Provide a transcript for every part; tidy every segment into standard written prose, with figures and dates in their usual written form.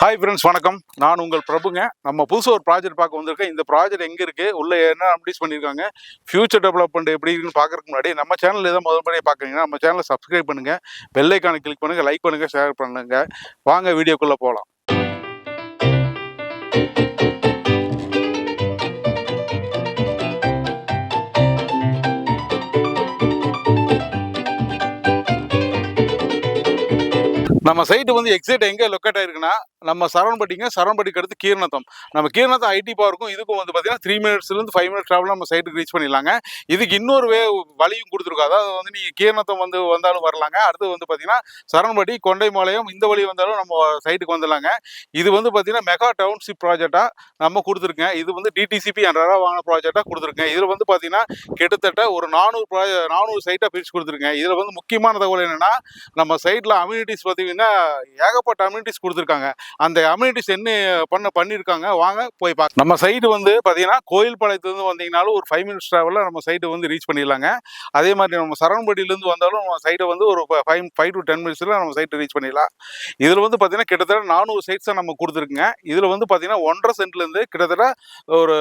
Hi friends, வணக்கம். நான் உங்கள் பிரபுங்க. நம்ம புதுசாக ஒரு ப்ராஜெக்ட் பார்க்க வந்திருக்கேன். இந்த ப்ராஜெக்ட் எங்கே இருக்குது, உள்ளே என்ன அப்டேட் பண்ணியிருக்காங்க, ஃபியூச்சர் டெவலப்மெண்ட் எப்படி இருக்குன்னு பார்க்கறதுக்கு முன்னாடி நம்ம சேனல் எதாவது முதல் முறையாக பார்க்குறீங்கன்னா நம்ம சேனலை சப்ஸ்கிரைப் பண்ணுங்கள், பெல் ஐக்கானை கிளிக் பண்ணுங்கள், லைக் பண்ணுங்கள், ஷேர் பண்ணுங்கள். வாங்க வீடியோக்குள்ளே போகலாம். நம்ம சைட்டு வந்து எக்ஸாக்ட் எங்கே லொக்கேட் ஆயிருக்குன்னா நம்ம சரவணப்பட்டிக்கு அடுத்து கீரநத்தம். நம்ம கீரநத்தம் ஐடி பார்க்கும் இதுக்கும் வந்து பார்த்தீங்கன்னா 3 மினிட்ஸ்லேருந்து 5 மினிட்ஸ் ட்ராவல் நம்ம சைட்டுக்கு ரீச் பண்ணிடலாங்க. இதுக்கு இன்னொரு வழியும் கொடுத்துருக்கோம். அதாவது வந்து நீங்கள் கீரநத்தம் வந்தாலும் வரலாங்க. அடுத்து வந்து பார்த்தீங்கன்னா சரவணப்பட்டி, கொண்டைமாலயம் இந்த வழி வந்தாலும் நம்ம சைட்டுக்கு வந்துடலாங்க. இது வந்து பார்த்தீங்கன்னா மெகா டவுன்ஷிப் ப்ராஜெக்டாக நம்ம கொடுத்துருக்கேன். இது வந்து டிடிசிபி என்ற வாங்கின ப்ராஜெக்டாக கொடுத்துருக்கேன். இதில் வந்து பார்த்தீங்கன்னா கிட்டத்தட்ட ஒரு 400 சைட்டாக பிரித்து கொடுத்துருக்கேன். இதில் வந்து முக்கியமான தகவல் என்னென்னா, நம்ம சைட்டில் அம்யூனிட்டிஸ் பார்த்தீங்கன்னா ஏகப்பட்ட அம்யூனிட்டிஸ் கொடுத்துருக்காங்க. அந்த அம்யூனிட்டிஸ் என்ன பண்ணியிருக்காங்க வாங்க போய் பார்க்க. நம்ம சைடு வந்து பார்த்தீங்கன்னா கோயில்பாளையத்துலேருந்து வந்தீங்கனாலும் ஒரு 5 மினிட்ஸ் ட்ராவலில் நம்ம சைட்டு வந்து ரீச் பண்ணிடலாங்க. அதே மாதிரி நம்ம சரவணப்பட்டியிலேருந்து வந்தாலும் நம்ம சைட்டை வந்து ஒரு 5 to 10 மினிட்ஸில் நம்ம சைட்டு ரீச் பண்ணிடலாம். இதில் வந்து பார்த்தீங்கன்னா கிட்டத்தட்ட 400 சைட்ஸாக நம்ம கொடுத்துருக்குங்க. இதில் வந்து பார்த்தீங்கன்னா 1.5 சென்ட்லேருந்து கிட்டத்தட்ட ஒரு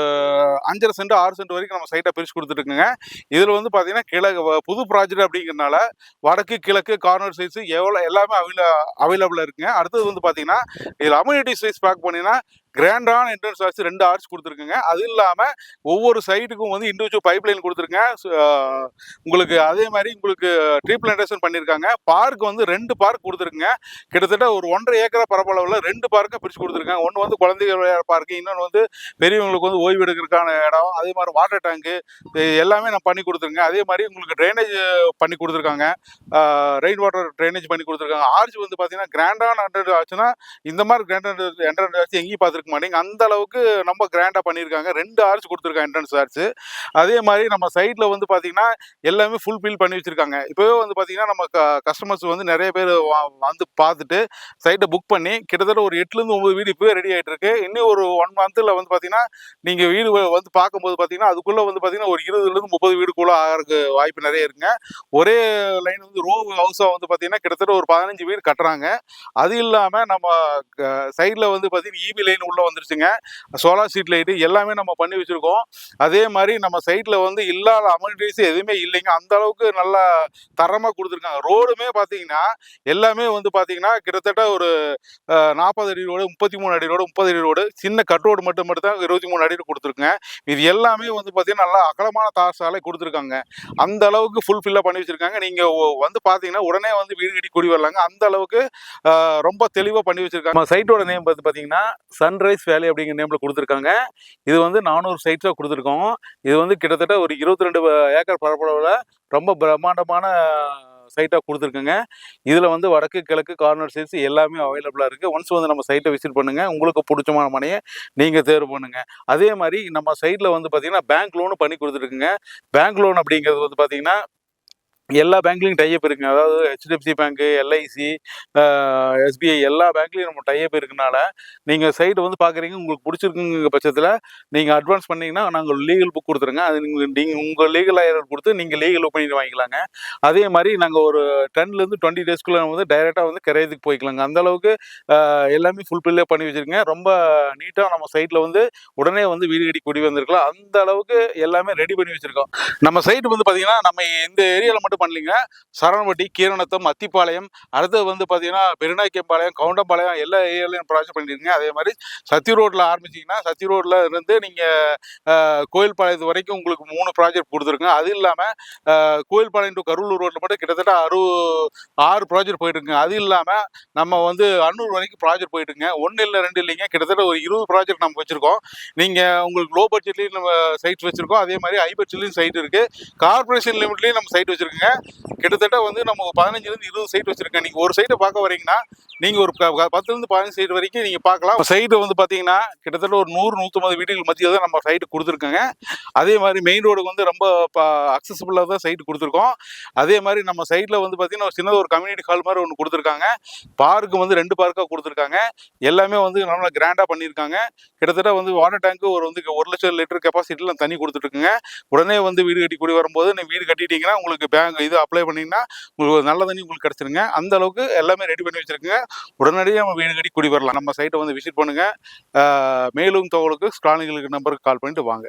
5.5 சென்ட் 6 சென்ட் வரைக்கும் நம்ம சைட்டை பிரித்து கொடுத்துருக்குங்க. இதில் வந்து பார்த்தீங்கன்னா புது ப்ராஜெக்ட் அப்படிங்கிறதுனால வடக்கு கிழக்கு கார்னர் சைட்ஸு எல்லாமே அவைலபிளாக இருக்குங்க. அடுத்தது வந்து பார்த்தீங்கன்னா இதில் அம்யூனிட்டி சைஸ் பேக் பண்ணினா கிராண்டான என்ட்ரன்ஸ் ஆர்ச் 2 ஆர்ச் கொடுத்துருக்குங்க. அது இல்லாமல் ஒவ்வொரு சைட்டுக்கும் வந்து இண்டிவிஜுவல் பைப் லைன் கொடுத்துருங்க. உங்களுக்கு அதே மாதிரி உங்களுக்கு ட்ரீ பிளான்டேஷன் பண்ணியிருக்காங்க. பார்க் வந்து 2 பார்க் கொடுத்துருக்குங்க. கிட்டத்தட்ட ஒரு 1.5 ஏக்கர் பரப்பளவில் 2 பார்க்கை பிரித்து கொடுத்துருக்காங்க. ஒன்று வந்து குழந்தைகள் விளையாட பார்க்கு, இன்னொன்று வந்து பெரியவங்களுக்கு வந்து ஓய்வு எடுக்கிறதுக்கான இடம், அதே மாதிரி வாட்டர் டேங்கு எல்லாமே நான் பண்ணி கொடுத்துருங்க. அதே மாதிரி உங்களுக்கு ட்ரைனேஜ் பண்ணி கொடுத்துருக்காங்க. ரெயின் வாட்டர் ட்ரைனேஜ் பண்ணி கொடுத்துருக்காங்க. ஆர்ச் வந்து பார்த்தீங்கன்னா கிராண்டான என்ட்ரன்ஸ் ஆச்சுன்னா இந்த மாதிரி கிராண்ட் என்ட்ரன்ஸ் ஆச்சு எங்கேயும் பார்த்துருக்க மாட்டேங்க. அந்த அளவுக்கு நம்ம கிராண்டாக பண்ணியிருக்காங்க. 2 ஆர்ச் கொடுத்துருக்காங்க என்ட்ரன்ஸ் ஆர்ச். அதே மாதிரி நம்ம சைட்டில் வந்து பார்த்தீங்கன்னா எல்லாமே ஃபுல் ஃபில் பண்ணி வச்சுருக்காங்க. இப்போவே வந்து பார்த்தீங்கன்னா நம்ம கஸ்டமர்ஸ் வந்து நிறைய பேர் வந்து பார்த்துட்டு சைட்டை புக் பண்ணி கிட்டத்தட்ட ஒரு 8லேருந்து 9 வீடு இப்போவே ரெடி ஆகிட்டு இருக்கு. இன்னும் ஒரு 1 மந்த்தில் வந்து பார்த்தீங்கன்னா நீங்கள் வீடு வந்து பார்க்கும்போது பார்த்தீங்கன்னா அதுக்குள்ளே வந்து பார்த்தீங்கன்னா ஒரு 20லேருந்து 30 வீடுக்குள்ளே ஆகிறதுக்கு வாய்ப்பு நிறைய இருக்குங்க. ஒரே லைன் வந்து ரோ ஹவுஸாக வந்து பார்த்தீங்கன்னா கிட்டத்தட்ட ஒரு 15 வீடு கட்டுறாங்க. அது இல்லாமல் நம்ம சைடில் வந்து பார்த்தீங்கன்னா இபி லைன் உள்ளே வந்துருச்சுங்க. சோலார் ஸ்ட்ரீட் லைட்டு எல்லாமே நம்ம பண்ணி வச்சுருக்கோம். அதே மாதிரி நம்ம சைட்டில் வந்து இல்லாத அம்யூனிட்டிஸ் எதுவுமே இல்லைங்க. அந்த அளவுக்கு நல்லா தரமாக கொடுத்துருக்காங்க. ரோடுமே பார்த்தீங்கன்னா எல்லாமே வந்து பார்த்தீங்கன்னா கிட்டத்தட்ட ஒரு 40 அடி ரோடு, 33 அடி ரோடு, 30 அடி ரோடு, சின்ன கட் ரோடு மட்டும் தான் 23 அடியில் கொடுத்துருக்குங்க. இது எல்லாமே வந்து பார்த்தீங்கன்னா நல்லா அகலமான தார் சாலை கொடுத்துருக்காங்க. அந்த அளவுக்கு ஃபுல்ஃபில்லாக பண்ணி வச்சுருக்காங்க. நீங்கள் வந்து பார்த்தீங்கன்னா உடனே வந்து வீடு கட்டி குடி வரலாங்க. அந்த அளவுக்கு ரொம்ப தெளிவாக பண்ணி வச்சுருக்காங்க. நம்ம சைட்டோட நேம் பார்த்து பார்த்தீங்கன்னா சன்ரைஸ் வேலி அப்படிங்கிற நேமில் கொடுத்துருக்காங்க. இது வந்து 400 சைட்ஸாக கொடுத்துருக்கோம். இது வந்து கிட்டத்தட்ட ஒரு 22 ஏக்கர் பரப்பளவில் ரொம்ப பிரம்மாண்டமான சைட்டாக கொடுத்துருக்குங்க. இதில் வந்து வடக்கு கிழக்கு கார்னர் சைட்ஸ் எல்லாமே அவைலபிளாக இருக்குது. ஒன்ஸ் வந்து நம்ம சைட்டை விசிட் பண்ணுங்கள். உங்களுக்கு பிடிச்சமான மனையை நீங்கள் தேர்வு பண்ணுங்கள். அதே மாதிரி நம்ம சைட்டில் வந்து பார்த்தீங்கன்னா பேங்க் லோனும் பண்ணி கொடுத்துருக்குங்க. பேங்க் லோன் அப்படிங்கிறது வந்து பார்த்தீங்கன்னா எல்லா பேங்க்லையும் டைப் இருக்குங்க. அதாவது HDFC பேங்க்கு, LIC, SBI எல்லா பேங்க்லையும் நம்ம டைப் இருக்குனால நீங்கள் சைட்டு வந்து பார்க்குறீங்க, உங்களுக்கு பிடிச்சிருக்குங்க பட்சத்தில் நீங்கள் அட்வான்ஸ் பண்ணிங்கன்னா நாங்கள் லீகல் புக் கொடுத்துருங்க. அது நீங்கள் உங்கள் லீகல் லாயர் கொடுத்து நீங்கள் லீகல் ஒப்பீனியன் வாங்கிக்கலாங்க. அதே மாதிரி நாங்கள் ஒரு 10லேருந்து 20 டேஸ்க்குள்ளே வந்து டைரெக்டாக வந்து கிரையத்துக்கு போய்க்கலாங்க. அந்தளவுக்கு எல்லாமே ஃபுல்ஃபில்லே பண்ணி வச்சுருக்கேன். ரொம்ப நீட்டாக நம்ம சைட்டில் வந்து உடனே வந்து வீடு கட்டி குடி வந்திருக்கலாம். அந்த அளவுக்கு எல்லாமே ரெடி பண்ணி வச்சுருக்கோம். நம்ம சைட்டு வந்து பார்த்திங்கன்னா நம்ம இந்த ஏரியாவில் மட்டும் பண்ணலிங்க. சரவணப்பட்டி, கீரநத்தம், அத்திப்பாளையம், அடுத்தது வந்து பார்த்தீங்கன்னா பெருநாய்க்கம்பாளையம், கவுண்டம்பாளையம் எல்லா ஏரியாலையும் ப்ராஜெக்ட் பண்ணியிருக்கீங்க. அதே மாதிரி சத்தி ரோட்டில் ஆரம்பிச்சிங்கன்னா சத்தி ரோட்டில் இருந்து நீங்கள் கோயில்பாளையத்து வரைக்கும் உங்களுக்கு 3 ப்ராஜெக்ட் கொடுத்துருக்குங்க. அது இல்லாமல் கோயில்பாளையம் டு கரூர் ரோட்டில் மட்டும் கிட்டத்தட்ட 6 ப்ராஜெக்ட் போயிட்டுருக்குங்க. அது இல்லாமல் நம்ம வந்து அன்னூர் வரைக்கும் ப்ராஜெக்ட் போயிட்டுருங்க. 1 இல்லை 2 இல்லைங்க, கிட்டத்தட்ட ஒரு 20 ப்ராஜெக்ட் நம்ம வச்சுருக்கோம். நீங்கள் உங்களுக்கு லோ பட்ஜெட்லேயும் நம்ம சைட் வச்சுருக்கோம். அதே மாதிரி ஹை பட்ஜெட்லேயும் சைட் இருக்குது. கார்பரேஷன் லிமிட்லேயும் நம்ம சைட் வச்சுருக்குங்க. கிட்டத்தட்ட வந்து நம்ம 15லேருந்து 20 சைட் வச்சுருக்கேன். நீங்கள் ஒரு சைட்டை பார்க்க வரீங்கன்னா நீங்கள் ஒரு 10லேருந்து 15 சைட் வரைக்கும் நீங்கள் பார்க்கலாம். சைட்டு வந்து பார்த்தீங்கன்னா கிட்டத்தட்ட ஒரு 100-150 வீடுகள் மத்தியில் தான் நம்ம சைட்டு கொடுத்துருக்கோங்க. அதே மாதிரி மெயின் ரோடுக்கு வந்து ரொம்ப அக்சசிபிளாக தான் சைட்டு கொடுத்துருக்கோம். அதே மாதிரி நம்ம சைட்டில் வந்து பார்த்தீங்கன்னா சின்னதாக ஒரு கம்யூனிட்டி ஹால் மாதிரி ஒன்று கொடுத்துருக்காங்க. பார்க்கு வந்து 2 பார்க்காக கொடுத்துருக்காங்க. எல்லாமே வந்து நல்லா கிராண்டாக பண்ணியிருக்காங்க. கிட்டத்தட்ட வந்து வாட்டர் டேங்க்கு ஒரு 1 லட்சம் லிட்டர் கெப்பாசிட்டியில் தண்ணி கொடுத்துட்ருக்குங்க. உடனே வந்து வீடு கட்டி குடி வரும்போது நீங்கள் வீடு கட்டிட்டீங்கன்னா உங்களுக்கு பேங்க் இது அப்ளை பண்ணிங்கன்னா உங்களுக்கு ஒரு நல்ல தண்ணி உங்களுக்கு கிடச்சிருங்க. அந்த அளவுக்கு எல்லாமே ரெடி பண்ணி வச்சுருக்குங்க. உடனடியாக நம்ம வீடு கட்டி குடி வரலாம். நம்ம சைட்டை வந்து விசிட் பண்ணுங்கள். மேலும் தகவலுக்கு ஸ்க்ராலிங்களுக்கு நம்பருக்கு கால் பண்ணிட்டு வாங்க.